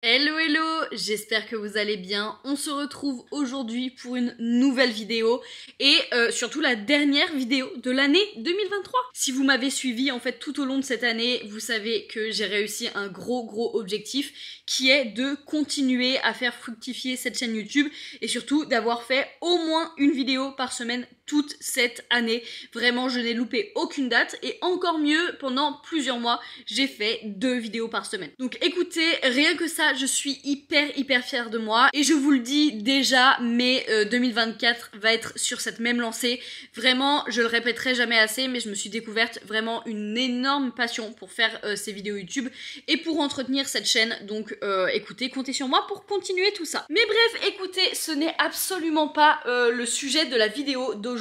Hello hello, j'espère que vous allez bien. On se retrouve aujourd'hui pour une nouvelle vidéo et surtout la dernière vidéo de l'année 2023. Si vous m'avez suivi en fait tout au long de cette année, vous savez que j'ai réussi un gros objectif qui est de continuer à faire fructifier cette chaîne YouTube et surtout d'avoir fait au moins une vidéo par semaine toute cette année. Vraiment, je n'ai loupé aucune date et encore mieux, pendant plusieurs mois, j'ai fait 2 vidéos par semaine. Donc écoutez, rien que ça, je suis hyper fière de moi et je vous le dis déjà, mai 2024 va être sur cette même lancée. Vraiment, je le répéterai jamais assez, mais je me suis découverte vraiment une énorme passion pour faire ces vidéos YouTube et pour entretenir cette chaîne. Donc écoutez, comptez sur moi pour continuer tout ça. Mais bref, écoutez, ce n'est absolument pas le sujet de la vidéo d'aujourd'hui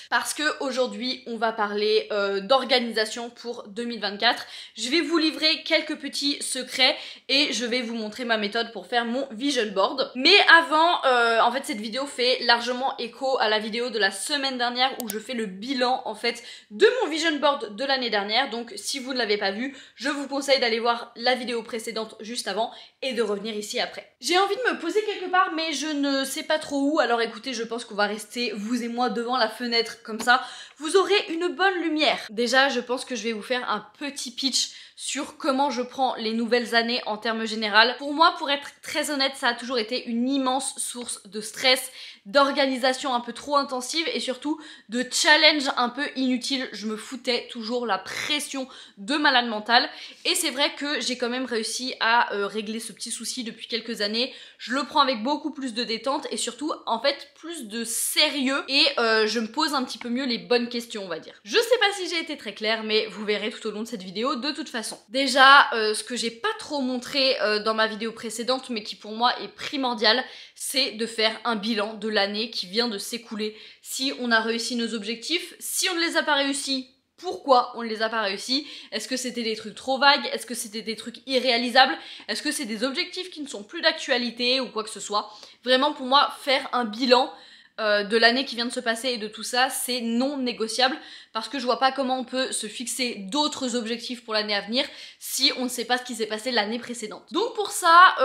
parce que aujourd'hui on va parler d'organisation pour 2024. Je vais vous livrer quelques petits secrets et je vais vous montrer ma méthode pour faire mon vision board. Mais avant, en fait cette vidéo fait largement écho à la vidéo de la semaine dernière où je fais le bilan en fait de mon vision board de l'année dernière. Donc si vous ne l'avez pas vu, je vous conseille d'aller voir la vidéo précédente juste avant et de revenir ici après. J'ai envie de me poser quelque part mais je ne sais pas trop où, alors écoutez, je pense qu'on va rester vous et moi devant la fenêtre comme ça, vous aurez une bonne lumière. Déjà, je pense que je vais vous faire un petit pitch sur comment je prends les nouvelles années en termes généraux. Pour moi, pour être très honnête, ça a toujours été une immense source de stress, d'organisation un peu trop intensive et surtout de challenge un peu inutile. Je me foutais toujours la pression de malade mental et c'est vrai que j'ai quand même réussi à régler ce petit souci depuis quelques années. Je le prends avec beaucoup plus de détente et surtout en fait plus de sérieux et je me pose un petit peu mieux les bonnes questions, on va dire. Je sais pas si j'ai été très claire, mais vous verrez tout au long de cette vidéo de toute façon. Déjà, ce que j'ai pas trop montré dans ma vidéo précédente mais qui pour moi est primordial, c'est de faire un bilan de l'année qui vient de s'écouler. Si on a réussi nos objectifs, si on ne les a pas réussis, pourquoi on ne les a pas réussis? Est-ce que c'était des trucs trop vagues? Est-ce que c'était des trucs irréalisables? Est-ce que c'est des objectifs qui ne sont plus d'actualité ou quoi que ce soit? Vraiment pour moi, faire un bilan de l'année qui vient de se passer et de tout ça, c'est non négociable parce que je vois pas comment on peut se fixer d'autres objectifs pour l'année à venir si on ne sait pas ce qui s'est passé l'année précédente. Donc pour ça,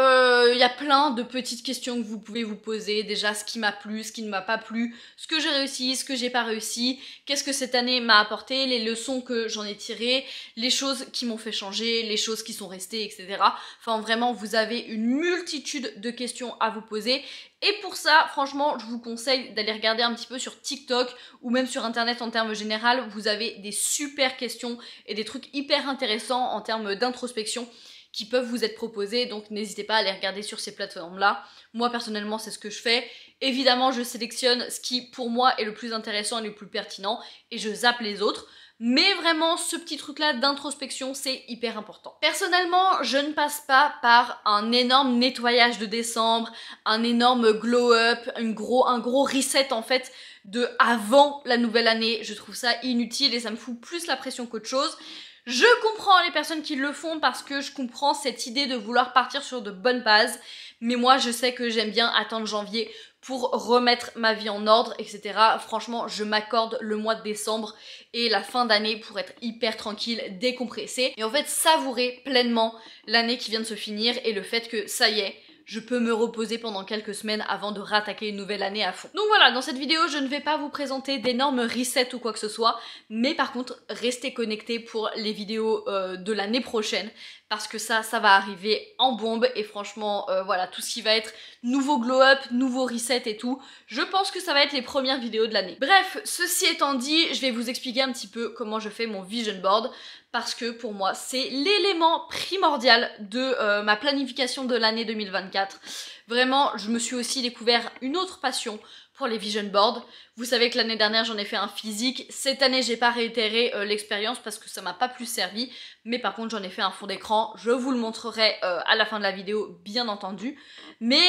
il y a plein de petites questions que vous pouvez vous poser. Déjà, ce qui m'a plu, ce qui ne m'a pas plu, ce que j'ai réussi, ce que j'ai pas réussi, qu'est-ce que cette année m'a apporté, les leçons que j'en ai tirées, les choses qui m'ont fait changer, les choses qui sont restées, etc. Enfin vraiment, vous avez une multitude de questions à vous poser. Et pour ça, franchement, je vous conseille d'aller regarder un petit peu sur TikTok ou même sur internet en termes généraux. Vous avez des super questions et des trucs hyper intéressants en termes d'introspection qui peuvent vous être proposés, donc n'hésitez pas à aller regarder sur ces plateformes-là. Moi, personnellement, c'est ce que je fais. Évidemment, je sélectionne ce qui, pour moi, est le plus intéressant et le plus pertinent et je zappe les autres. Mais vraiment, ce petit truc-là d'introspection, c'est hyper important. Personnellement, je ne passe pas par un énorme nettoyage de décembre, un énorme glow-up, un gros reset en fait de avant la nouvelle année. Je trouve ça inutile et ça me fout plus la pression qu'autre chose. Je comprends les personnes qui le font parce que je comprends cette idée de vouloir partir sur de bonnes bases. Mais moi, je sais que j'aime bien attendre janvier pour remettre ma vie en ordre, etc. Franchement, je m'accorde le mois de décembre et la fin d'année pour être hyper tranquille, décompressée. Et en fait, savourer pleinement l'année qui vient de se finir et le fait que ça y est, je peux me reposer pendant quelques semaines avant de rattaquer une nouvelle année à fond. Donc voilà, dans cette vidéo, je ne vais pas vous présenter d'énormes resets ou quoi que ce soit, mais par contre, restez connectés pour les vidéos de l'année prochaine, parce que ça va arriver en bombe, et franchement, voilà, tout ce qui va être nouveau glow-up, nouveau reset et tout, je pense que ça va être les premières vidéos de l'année. Bref, ceci étant dit, je vais vous expliquer un petit peu comment je fais mon vision board, parce que pour moi, c'est l'élément primordial de ma planification de l'année 2024. Vraiment, je me suis aussi découvert une autre passion pour les vision boards. Vous savez que l'année dernière, j'en ai fait un physique. Cette année, j'ai pas réitéré l'expérience parce que ça m'a pas plus servi. Mais par contre, j'en ai fait un fond d'écran. Je vous le montrerai à la fin de la vidéo, bien entendu. Mais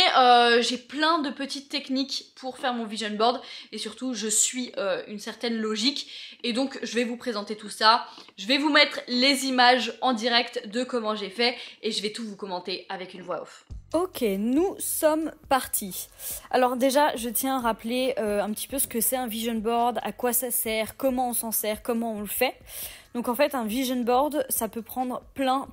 j'ai plein de petites techniques pour faire mon vision board. Et surtout, je suis une certaine logique. Et donc, je vais vous présenter tout ça. Je vais vous mettre les images en direct de comment j'ai fait. Et je vais tout vous commenter avec une voix off. Ok, nous sommes partis. Alors déjà, je tiens à rappeler un petit peu ce que c'est un vision board, à quoi ça sert, comment on s'en sert, comment on le fait. Donc en fait un vision board ça peut prendre plein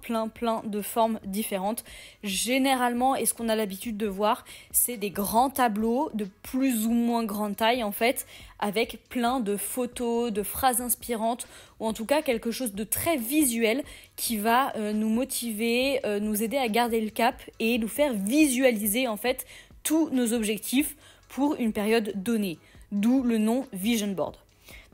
de formes différentes. Généralement et ce qu'on a l'habitude de voir c'est des grands tableaux de plus ou moins grande taille en fait avec plein de photos, de phrases inspirantes ou en tout cas quelque chose de très visuel qui va nous motiver, nous aider à garder le cap et nous faire visualiser en fait tous nos objectifs pour une période donnée, d'où le nom vision board.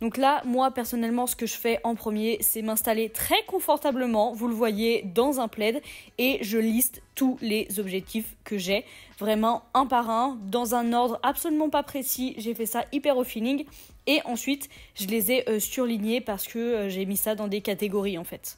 Donc là, moi personnellement, ce que je fais en premier, c'est m'installer très confortablement, vous le voyez, dans un plaid et je liste tous les objectifs que j'ai, vraiment un par un, dans un ordre absolument pas précis. J'ai fait ça hyper au feeling et ensuite, je les ai surlignés parce que j'ai mis ça dans des catégories en fait.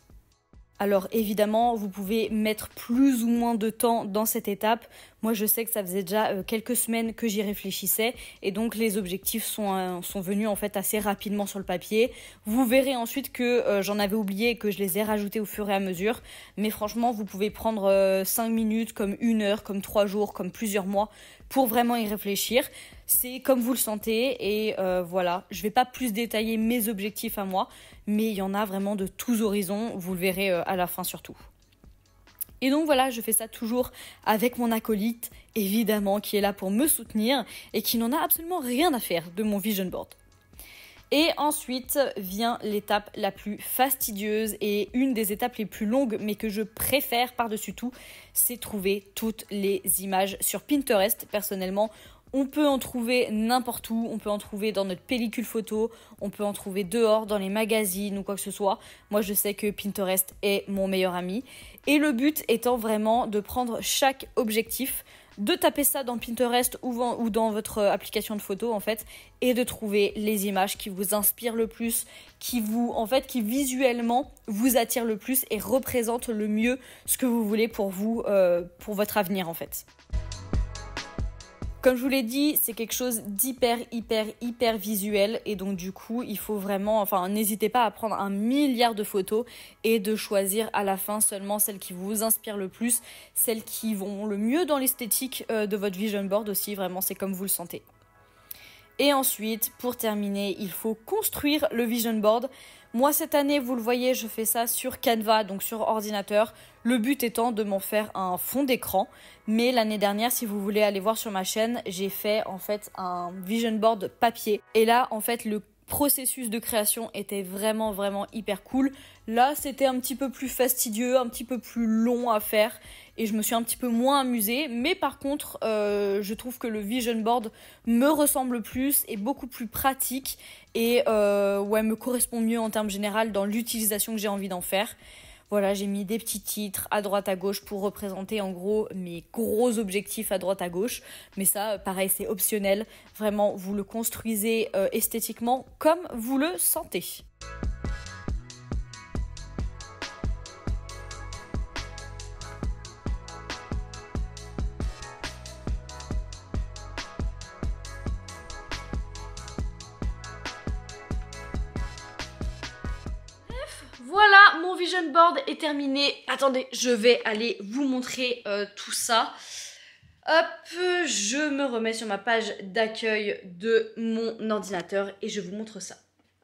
Alors évidemment, vous pouvez mettre plus ou moins de temps dans cette étape. Moi, je sais que ça faisait déjà quelques semaines que j'y réfléchissais et donc les objectifs sont venus en fait assez rapidement sur le papier. Vous verrez ensuite que j'en avais oublié et que je les ai rajoutés au fur et à mesure. Mais franchement, vous pouvez prendre 5 minutes, comme 1 heure, comme 3 jours, comme plusieurs mois pour vraiment y réfléchir. C'est comme vous le sentez et voilà. Je ne vais pas plus détailler mes objectifs à moi, mais il y en a vraiment de tous horizons. Vous le verrez à la fin surtout. Et donc voilà, je fais ça toujours avec mon acolyte, évidemment, qui est là pour me soutenir et qui n'en a absolument rien à faire de mon vision board. Et ensuite vient l'étape la plus fastidieuse et une des étapes les plus longues, mais que je préfère par-dessus tout, c'est trouver toutes les images sur Pinterest. Personnellement, on peut en trouver n'importe où, on peut en trouver dans notre pellicule photo, on peut en trouver dehors, dans les magazines ou quoi que ce soit. Moi, je sais que Pinterest est mon meilleur ami. Et le but étant vraiment de prendre chaque objectif, de taper ça dans Pinterest ou dans votre application de photo en fait, et de trouver les images qui vous inspirent le plus, qui visuellement vous attirent le plus et représentent le mieux ce que vous voulez pour vous, pour votre avenir en fait. Comme je vous l'ai dit, c'est quelque chose d'hyper visuel et donc du coup, il faut vraiment, n'hésitez pas à prendre 1 milliard de photos et de choisir à la fin seulement celles qui vous inspirent le plus, celles qui vont le mieux dans l'esthétique de votre vision board aussi, vraiment c'est comme vous le sentez. Et ensuite, pour terminer, il faut construire le vision board. Moi, cette année, vous le voyez, je fais ça sur Canva, donc sur ordinateur. Le but étant de m'en faire un fond d'écran. Mais l'année dernière, si vous voulez aller voir sur ma chaîne, j'ai fait en fait un vision board papier. Et là, en fait, le processus de création était vraiment hyper cool. Là, c'était un petit peu plus fastidieux, un petit peu plus long à faire et je me suis un petit peu moins amusée. Mais par contre, je trouve que le vision board me ressemble plus, est beaucoup plus pratique et me correspond mieux en termes généraux dans l'utilisation que j'ai envie d'en faire. Voilà, j'ai mis des petits titres à droite à gauche pour représenter en gros mes gros objectifs à droite à gauche. Mais ça, pareil, c'est optionnel. Vraiment, vous le construisez esthétiquement comme vous le sentez. Voilà, mon vision board est terminé. Attendez, je vais aller vous montrer tout ça. Hop, je me remets sur ma page d'accueil de mon ordinateur et je vous montre ça.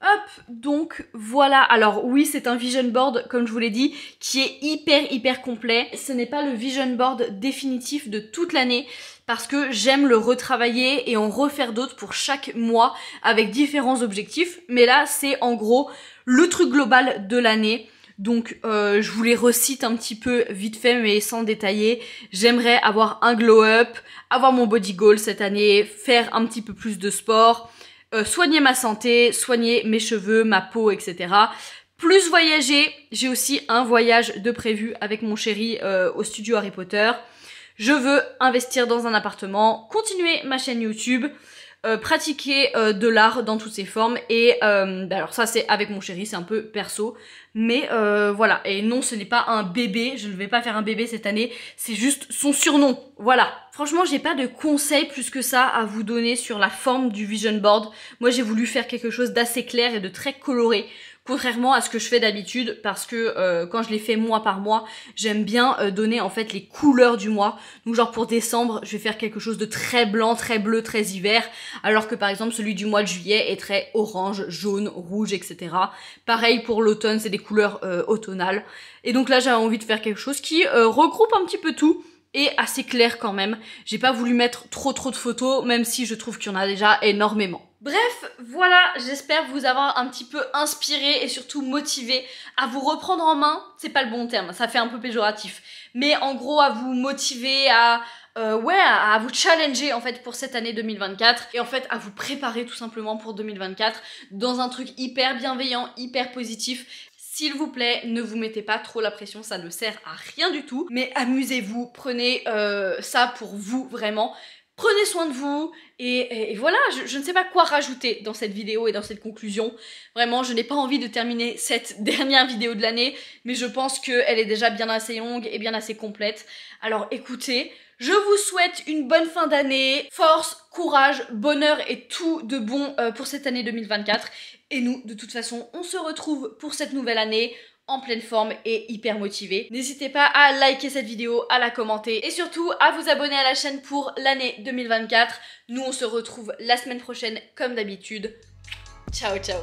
Hop, donc voilà. Alors oui, c'est un vision board, comme je vous l'ai dit, qui est hyper complet. Ce n'est pas le vision board définitif de toute l'année parce que j'aime le retravailler et en refaire d'autres pour chaque mois avec différents objectifs. Mais là, c'est en gros le truc global de l'année. Donc je vous les recite un petit peu vite fait mais sans détailler. J'aimerais avoir un glow up, avoir mon body goal cette année, faire un petit peu plus de sport, soigner ma santé, soigner mes cheveux, ma peau, etc. Plus voyager, j'ai aussi un voyage de prévu avec mon chéri au studio Harry Potter. Je veux investir dans un appartement, continuer ma chaîne YouTube, pratiquer de l'art dans toutes ses formes et alors ça c'est avec mon chéri, c'est un peu perso mais voilà. Et non, ce n'est pas un bébé, je ne vais pas faire un bébé cette année, c'est juste son surnom, voilà. Franchement, j'ai pas de conseils plus que ça à vous donner sur la forme du vision board. Moi j'ai voulu faire quelque chose d'assez clair et de très coloré contrairement à ce que je fais d'habitude, parce que quand je les fais mois par mois, j'aime bien donner en fait les couleurs du mois. Donc genre pour décembre, je vais faire quelque chose de très blanc, très bleu, très hiver, alors que par exemple celui du mois de juillet est très orange, jaune, rouge, etc. Pareil pour l'automne, c'est des couleurs automnales. Et donc là j'avais envie de faire quelque chose qui regroupe un petit peu tout, et assez clair quand même. J'ai pas voulu mettre trop de photos, même si je trouve qu'il y en a déjà énormément. Bref, voilà, j'espère vous avoir un petit peu inspiré et surtout motivé à vous reprendre en main. C'est pas le bon terme, ça fait un peu péjoratif. Mais en gros, à vous motiver, à vous challenger en fait pour cette année 2024 et en fait à vous préparer tout simplement pour 2024 dans un truc hyper bienveillant, hyper positif. S'il vous plaît, ne vous mettez pas trop la pression, ça ne sert à rien du tout. Mais amusez-vous, prenez ça pour vous vraiment. Prenez soin de vous et voilà, je ne sais pas quoi rajouter dans cette vidéo et dans cette conclusion. Vraiment, je n'ai pas envie de terminer cette dernière vidéo de l'année, mais je pense qu'elle est déjà bien assez longue et bien assez complète. Alors écoutez, je vous souhaite une bonne fin d'année, force, courage, bonheur et tout de bon pour cette année 2024. Et nous, de toute façon, on se retrouve pour cette nouvelle année en pleine forme et hyper motivée. N'hésitez pas à liker cette vidéo, à la commenter et surtout à vous abonner à la chaîne pour l'année 2024. Nous, on se retrouve la semaine prochaine comme d'habitude. Ciao, ciao!